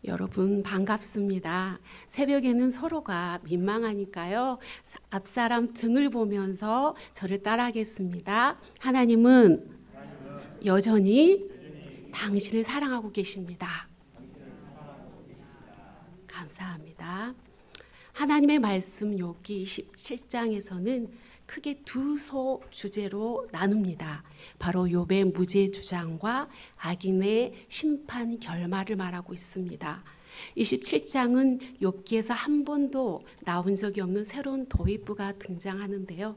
여러분 반갑습니다. 새벽에는 서로가 민망하니까요. 앞사람 등을 보면서 저를 따라하겠습니다. 하나님은 여전히 당신을 사랑하고 계십니다. 감사합니다. 하나님의 말씀 욥기 27장에서는 크게 두 주제로 나눕니다. 바로 욥의 무죄 주장과 악인의 심판 결말을 말하고 있습니다. 27장은 욥기에서 한 번도 나온 적이 없는 새로운 도입부가 등장하는데요.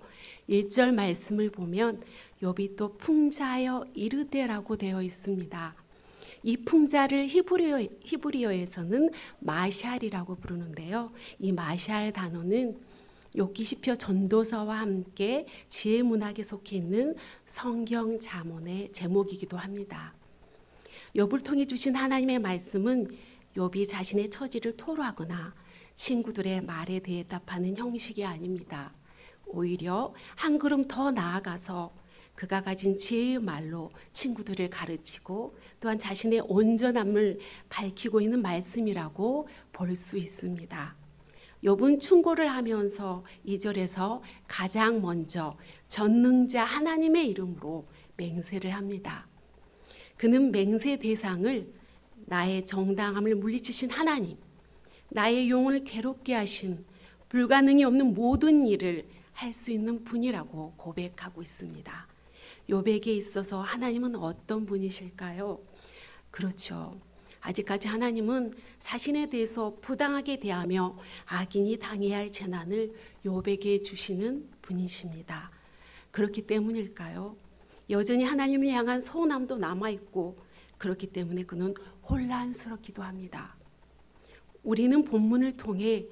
1절 말씀을 보면 욥이 또 풍자하여 이르되라고 되어 있습니다. 이 풍자를 히브리어에서는 마샬이라고 부르는데요. 이 마샬 단어는 욥기 시편 전도서와 함께 지혜 문학에 속해 있는 성경 잠언의 제목이기도 합니다. 욥을 통해 주신 하나님의 말씀은 욥이 자신의 처지를 토로하거나 친구들의 말에 대답하는 형식이 아닙니다. 오히려 한 걸음 더 나아가서 그가 가진 지혜의 말로 친구들을 가르치고 또한 자신의 온전함을 밝히고 있는 말씀이라고 볼 수 있습니다. 욥은 충고를 하면서 2절에서 가장 먼저 전능자 하나님의 이름으로 맹세를 합니다. 그는 맹세 대상을 나의 정당함을 물리치신 하나님, 나의 영혼을 괴롭게 하신 불가능이 없는 모든 일을 할 수 있는 분이라고 고백하고 있습니다. 욥에게 있어서 하나님은 어떤 분이실까요? 그렇죠. 아직까지 하나님은 자신에 대해서 부당하게 대하며 악인이 당해야 할 재난을 욥에게 주시는 분이십니다. 그렇기 때문일까요? 여전히 하나님을 향한 소원함도 남아있고 그렇기 때문에 그는 혼란스럽기도 합니다. 우리는 본문을 통해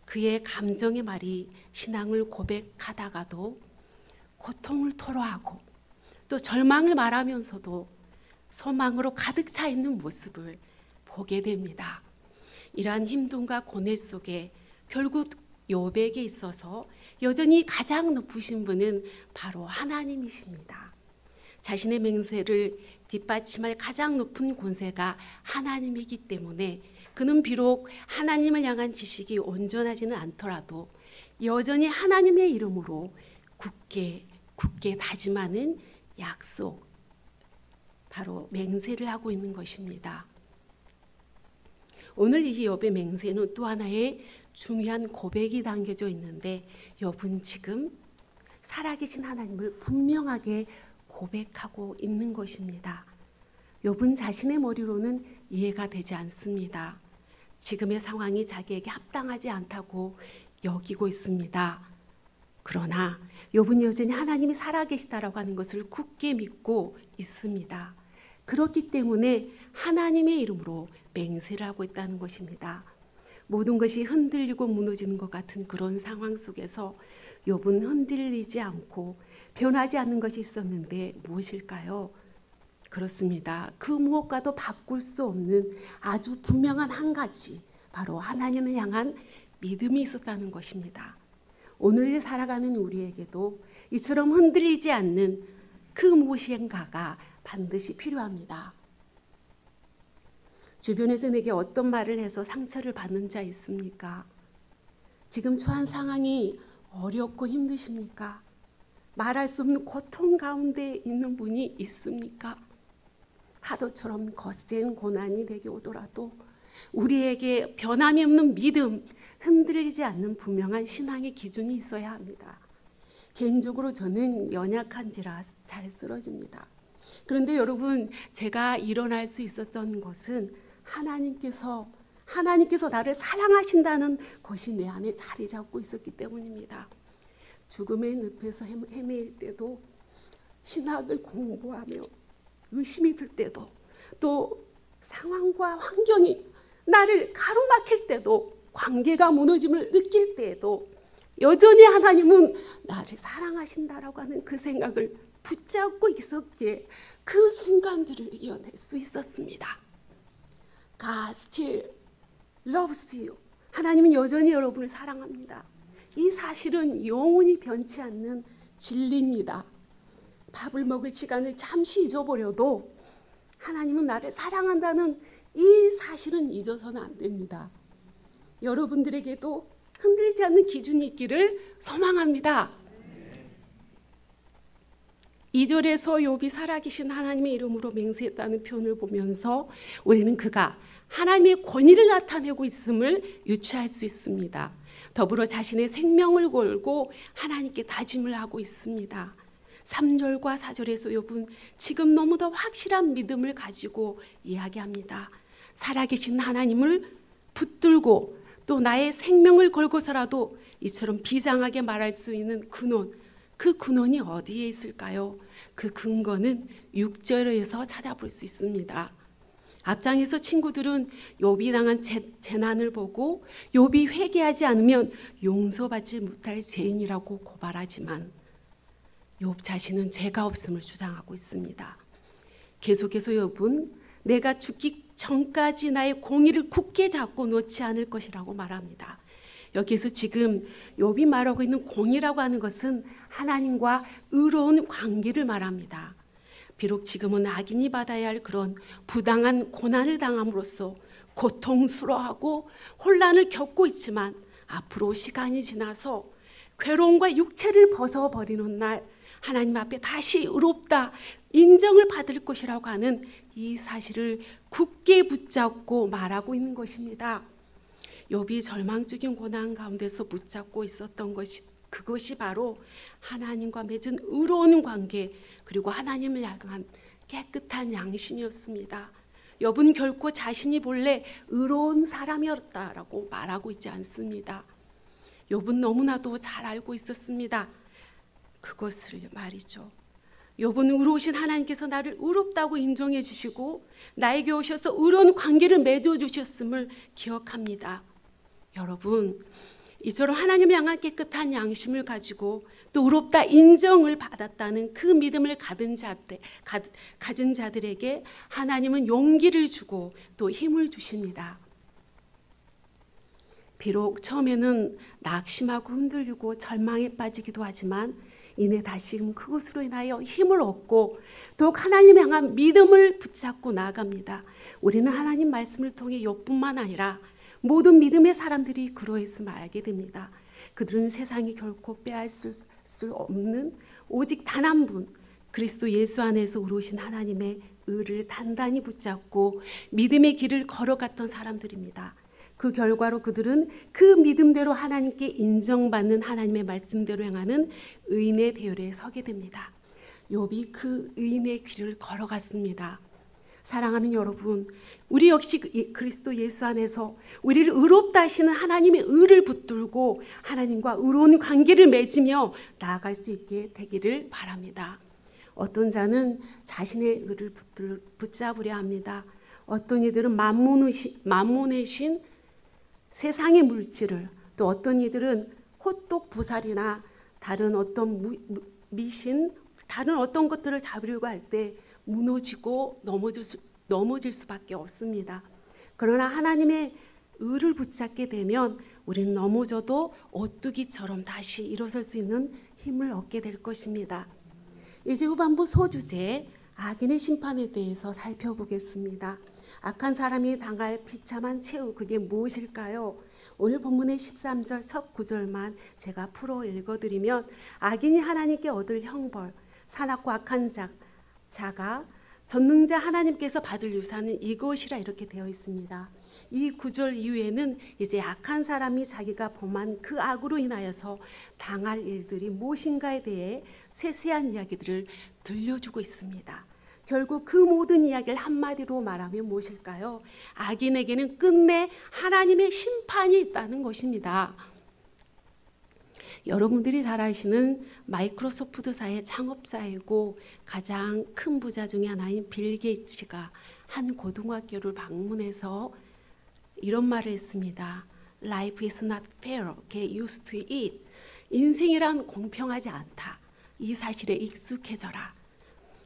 그의 감정의 말이 신앙을 고백하다가도 고통을 토로하고 또 절망을 말하면서도 소망으로 가득 차 있는 모습을 보게 됩니다. 이러한 힘듦과 고뇌 속에 결국 욥에게 있어서 여전히 가장 높으신 분은 바로 하나님이십니다. 자신의 맹세를 뒷받침할 가장 높은 권세가 하나님이기 때문에 그는 비록 하나님을 향한 지식이 온전하지는 않더라도 여전히 하나님의 이름으로 굳게 다짐하는 약속, 바로 맹세를 하고 있는 것입니다. 오늘 이 욥의 맹세는 또 하나의 중요한 고백이 담겨져 있는데 욥은 지금 살아계신 하나님을 분명하게 고백하고 있는 것입니다. 욥은 자신의 머리로는 이해가 되지 않습니다. 지금의 상황이 자기에게 합당하지 않다고 여기고 있습니다. 그러나 욥은 여전히 하나님이 살아계시다라고 하는 것을 굳게 믿고 있습니다. 그렇기 때문에 하나님의 이름으로 맹세를 하고 있다는 것입니다. 모든 것이 흔들리고 무너지는 것 같은 그런 상황 속에서 욥은 흔들리지 않고 변하지 않는 것이 있었는데 무엇일까요? 그렇습니다. 그 무엇과도 바꿀 수 없는 아주 분명한 한 가지, 바로 하나님을 향한 믿음이 있었다는 것입니다. 오늘 살아가는 우리에게도 이처럼 흔들리지 않는 그 무엇인가가 반드시 필요합니다. 주변에서 내게 어떤 말을 해서 상처를 받는 자 있습니까? 지금 처한 상황이 어렵고 힘드십니까? 말할 수 없는 고통 가운데 있는 분이 있습니까? 파도처럼 거센 고난이 내게 오더라도 우리에게 변함이 없는 믿음, 흔들리지 않는 분명한 신앙의 기준이 있어야 합니다. 개인적으로 저는 연약한지라 잘 쓰러집니다. 그런데 여러분, 제가 일어날 수 있었던 것은 하나님께서 나를 사랑하신다는 것이 내 안에 자리 잡고 있었기 때문입니다. 죽음의 늪에서 헤매일 때도, 신학을 공부하며 의심이 들 때도, 또 상황과 환경이 나를 가로막힐 때도, 관계가 무너짐을 느낄 때에도 여전히 하나님은 나를 사랑하신다라고 하는 그 생각을 붙잡고 있었기에 그 순간들을 이겨낼 수 있었습니다. God still loves you. 하나님은 여전히 여러분을 사랑합니다. 이 사실은 영원히 변치 않는 진리입니다. 밥을 먹을 시간을 잠시 잊어버려도 하나님은 나를 사랑한다는 이 사실은 잊어서는 안 됩니다. 여러분들에게도 흔들리지 않는 기준이 있기를 소망합니다. 2절에서 욥이 살아계신 하나님의 이름으로 맹세했다는 표현을 보면서 우리는 그가 하나님의 권위를 나타내고 있음을 유추할 수 있습니다. 더불어 자신의 생명을 걸고 하나님께 다짐을 하고 있습니다. 3절과 4절에서 욥은 지금 너무도 확실한 믿음을 가지고 이야기합니다. 살아계신 하나님을 붙들고 또 나의 생명을 걸고서라도 이처럼 비장하게 말할 수 있는 근원, 그 근원이 어디에 있을까요? 그 근거는 6절에서 찾아볼 수 있습니다. 앞장에서 친구들은 욥이 당한 재난을 보고 욥이 회개하지 않으면 용서받지 못할 죄인이라고 고발하지만 욥 자신은 죄가 없음을 주장하고 있습니다. 계속해서 욥은 내가 죽기 전까지 나의 공의를 굳게 잡고 놓지 않을 것이라고 말합니다. 여기에서 지금 욥이 말하고 있는 공의라고 하는 것은 하나님과 의로운 관계를 말합니다. 비록 지금은 악인이 받아야 할 그런 부당한 고난을 당함으로써 고통스러워하고 혼란을 겪고 있지만 앞으로 시간이 지나서 괴로움과 육체를 벗어버리는 날 하나님 앞에 다시 의롭다 인정을 받을 것이라고 하는 이 사실을 굳게 붙잡고 말하고 있는 것입니다. 욥이 절망적인 고난 가운데서 붙잡고 있었던 그것이 바로 하나님과 맺은 의로운 관계 그리고 하나님을 향한 깨끗한 양심이었습니다. 욥은 결코 자신이 본래 의로운 사람이었다라고 말하고 있지 않습니다. 욥은 너무나도 잘 알고 있었습니다. 그것을 말이죠. 욥은 의로우신 하나님께서 나를 의롭다고 인정해 주시고 나에게 오셔서 의로운 관계를 맺어 주셨음을 기억합니다. 여러분, 이처럼 하나님을 향한 깨끗한 양심을 가지고 또 의롭다 인정을 받았다는 그 믿음을 가진 자들에게 하나님은 용기를 주고 또 힘을 주십니다. 비록 처음에는 낙심하고 흔들리고 절망에 빠지기도 하지만 이내 다시금 그것으로 인하여 힘을 얻고 더욱 하나님 향한 믿음을 붙잡고 나아갑니다. 우리는 하나님 말씀을 통해 욥뿐만 아니라 모든 믿음의 사람들이 그러했음을 알게 됩니다. 그들은 세상이 결코 빼앗을 수 없는 오직 단 한 분 그리스도 예수 안에서 의로우신 하나님의 의를 단단히 붙잡고 믿음의 길을 걸어갔던 사람들입니다. 그 결과로 그들은 그 믿음대로 하나님께 인정받는 하나님의 말씀대로 행하는 의인의 대열에 서게 됩니다. 욥이 그 의인의 길을 걸어갔습니다. 사랑하는 여러분, 우리 역시 그리스도 예수 안에서 우리를 의롭다 하시는 하나님의 의를 붙들고 하나님과 의로운 관계를 맺으며 나아갈 수 있게 되기를 바랍니다. 어떤 자는 자신의 의를 붙잡으려 합니다. 어떤 이들은 만몬의 신 세상의 물질을, 또 어떤 이들은 호떡 보살이나 다른 어떤 미신, 다른 어떤 것들을 잡으려고 할 때 무너지고 넘어질 수밖에 없습니다. 그러나 하나님의 의를 붙잡게 되면 우리는 넘어져도 오뚜기처럼 다시 일어설 수 있는 힘을 얻게 될 것입니다. 이제 후반부 소주제 악인의 심판에 대해서 살펴보겠습니다. 악한 사람이 당할 비참한 최후, 그게 무엇일까요? 오늘 본문의 13절 첫 구절만 제가 풀어 읽어드리면 악인이 하나님께 얻을 형벌, 사납고 악한 자가 전능자 하나님께서 받을 유산은 이것이라 이렇게 되어 있습니다. 이 구절 이후에는 이제 악한 사람이 자기가 범한 그 악으로 인하여서 당할 일들이 무엇인가에 대해 세세한 이야기들을 들려주고 있습니다. 결국 그 모든 이야기를 한마디로 말하면 무엇일까요? 악인에게는 끝내 하나님의 심판이 있다는 것입니다. 여러분들이 잘 아시는 마이크로소프트사의 창업자이고 가장 큰 부자 중에 하나인 빌 게이츠가 한 고등학교를 방문해서 이런 말을 했습니다. Life is not fair. Get used to it. 인생이란 공평하지 않다. 이 사실에 익숙해져라.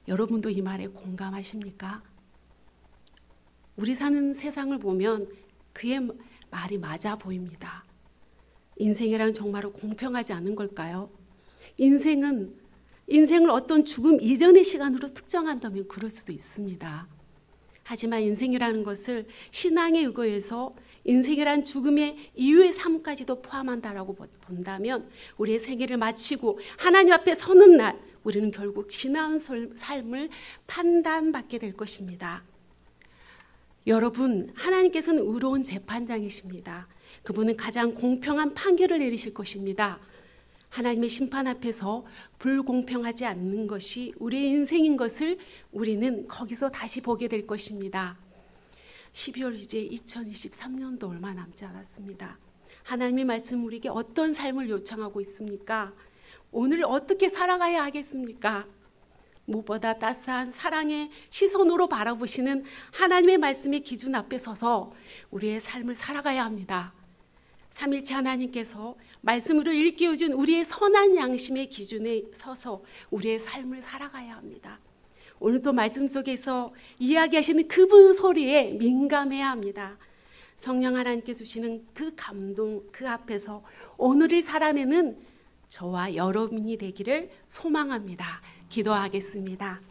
여러분도 이 말에 공감하십니까? 우리 사는 세상을 보면 그의 말이 맞아 보입니다. 인생이란 정말로 공평하지 않은 걸까요? 인생을 어떤 죽음 이전의 시간으로 특정한다면 그럴 수도 있습니다. 하지만 인생이라는 것을 신앙에 의거해서 인생이란 죽음의 이후의 삶까지도 포함한다라고 본다면 우리의 생애를 마치고 하나님 앞에 서는 날 우리는 결국 지나온 삶을 판단받게 될 것입니다. 여러분, 하나님께서는 의로운 재판장이십니다. 그분은 가장 공평한 판결을 내리실 것입니다. 하나님의 심판 앞에서 불공평하지 않는 것이 우리의 인생인 것을 우리는 거기서 다시 보게 될 것입니다. 12월 이제 2023년도 얼마 남지 않았습니다. 하나님의 말씀 우리에게 어떤 삶을 요청하고 있습니까? 오늘 어떻게 살아가야 하겠습니까? 무엇보다 따스한 사랑의 시선으로 바라보시는 하나님의 말씀의 기준 앞에 서서 우리의 삶을 살아가야 합니다. 삼일체 하나님께서 말씀으로 일깨워준 우리의 선한 양심의 기준에 서서 우리의 삶을 살아가야 합니다. 오늘도 말씀 속에서 이야기하시는 그분 소리에 민감해야 합니다. 성령 하나님께 주시는 그 감동, 그 앞에서 오늘을 살아내는 저와 여러분이 되기를 소망합니다. 기도하겠습니다.